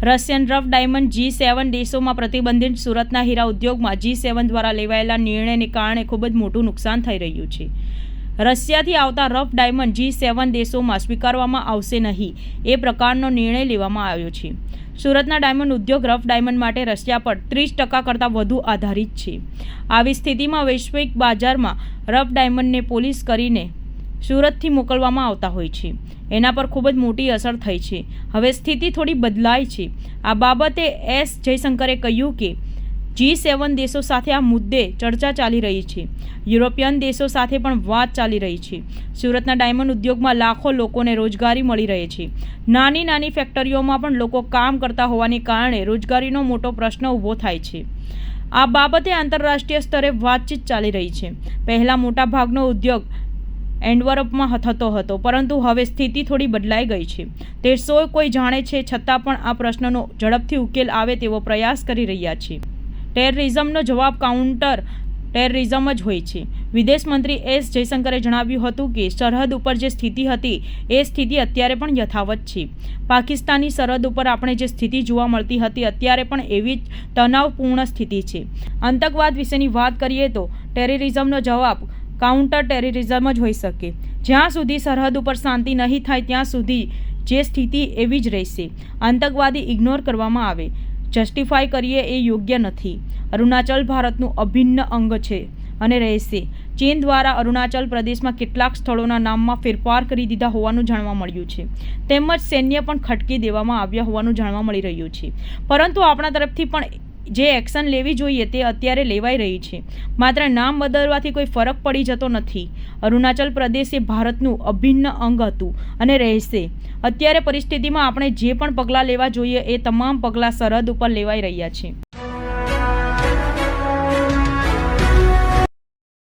Russian rough diamond G7 દેશોમાં પ્રતિબંધિત સુરતના હીરા ઉદ્યોગમાં G7 દ્વારા લેવાયેલા નિર્ણયને કારણે ખૂબ જ મોટું નુકસાન થઈ રહ્યું છે. રશિયાથી આવતા રફ ડાયમંડ G7 દેશોમાં સ્વીકારવામાં આવશે નહીં એ પ્રકારનો નિર્ણય લેવામાં આવ્યો છે. સુરતના ડાયમંડ ઉદ્યોગ રફ ડાયમંડ માટે રશિયા પર 30% કરતાં વધુ આધારિત છે. આવી સ્થિતિમાં વૈશ્વિક બજારમાં રફ ડાયમંડને પોલિશ કરીને સુરતથી મોકલવામાં આવતા હોય છે. એના પર ખૂબ જ મોટી અસર થઈ છે. હવે સ્થિતિ થોડી બદલાઈ છે. આ બાબતે એસ જયશંકરે કહ્યું કે G7 દેશો સાથે આ મુદ્દે ચર્ચા ચાલી રહી છે. યુરોપિયન દેશો સાથે પણ વાત ચાલી રહી છે. સુરતના ડાયમંડ ઉદ્યોગમાં લાખો લોકોને રોજગારી મળી રહે છે. નાની નાની ફેક્ટરીઓમાં પણ લોકો કામ કરતા હોવાને કારણે રોજગારીનો મોટો પ્રશ્ન ઊભો થાય છે. આ બાબતે આંતરરાષ્ટ્રીય સ્તરે વાતચીત ચાલી રહી છે. પહેલાં મોટાભાગનો ઉદ્યોગ એન્ટવર્પમાં થતો હતો, પરંતુ હવે સ્થિતિ થોડી બદલાઈ ગઈ છે. તે સૌ કોઈ જાણે છે, છતાં પણ આ પ્રશ્નનો ઝડપથી ઉકેલ આવે તેવો પ્રયાસ કરી રહ્યા છે. ટેરરિઝમનો જવાબ કાઉન્ટર ટેરરિઝમ જ હોય છે. વિદેશ મંત્રી એસ જયશંકરે જણાવ્યું હતું કે સરહદ ઉપર જે સ્થિતિ હતી એ સ્થિતિ અત્યારે પણ યથાવત છે. પાકિસ્તાની સરહદ ઉપર આપણે જે સ્થિતિ જોવા મળતી હતી અત્યારે પણ એવી જ તણાવપૂર્ણ સ્થિતિ છે. આતંકવાદ વિશેની વાત કરીએ તો ટેરરિઝમનો જવાબ કાઉન્ટર ટેરરિઝમ જ હોઈ શકે. જ્યાં સુધી સરહદ ઉપર શાંતિ નહીં થાય ત્યાં સુધી જે સ્થિતિ એવી જ રહેશે. આતંકવાદી ઇગ્નોર કરવામાં આવે, જસ્ટિફાઈ કરીએ એ યોગ્ય નથી. અરુણાચલ ભારતનું અભિન્ન અંગ છે અને રહેશે. ચીન દ્વારા અરુણાચલ પ્રદેશમાં કેટલાક સ્થળોના નામમાં ફેરફાર કરી દીધા હોવાનું જાણવા મળ્યું છે. તેમજ સૈન્ય પણ ખટકી દેવામાં આવ્યા હોવાનું જાણવા મળી રહ્યું છે. પરંતુ આપણા તરફથી પણ જે એક્શન લેવી જોઈએ તે અત્યારે લેવાઈ રહી છે. માત્ર નામ બદલવાથી કોઈ ફરક પડી જતો નથી. અરુણાચલ પ્રદેશ એ ભારતનું અભિન્ન અંગ હતું અને રહેશે. અત્યારે પરિસ્થિતિમાં આપણે જે પણ પગલાં લેવા જોઈએ એ તમામ પગલાં સરહદ ઉપર લેવાઈ રહ્યા છે.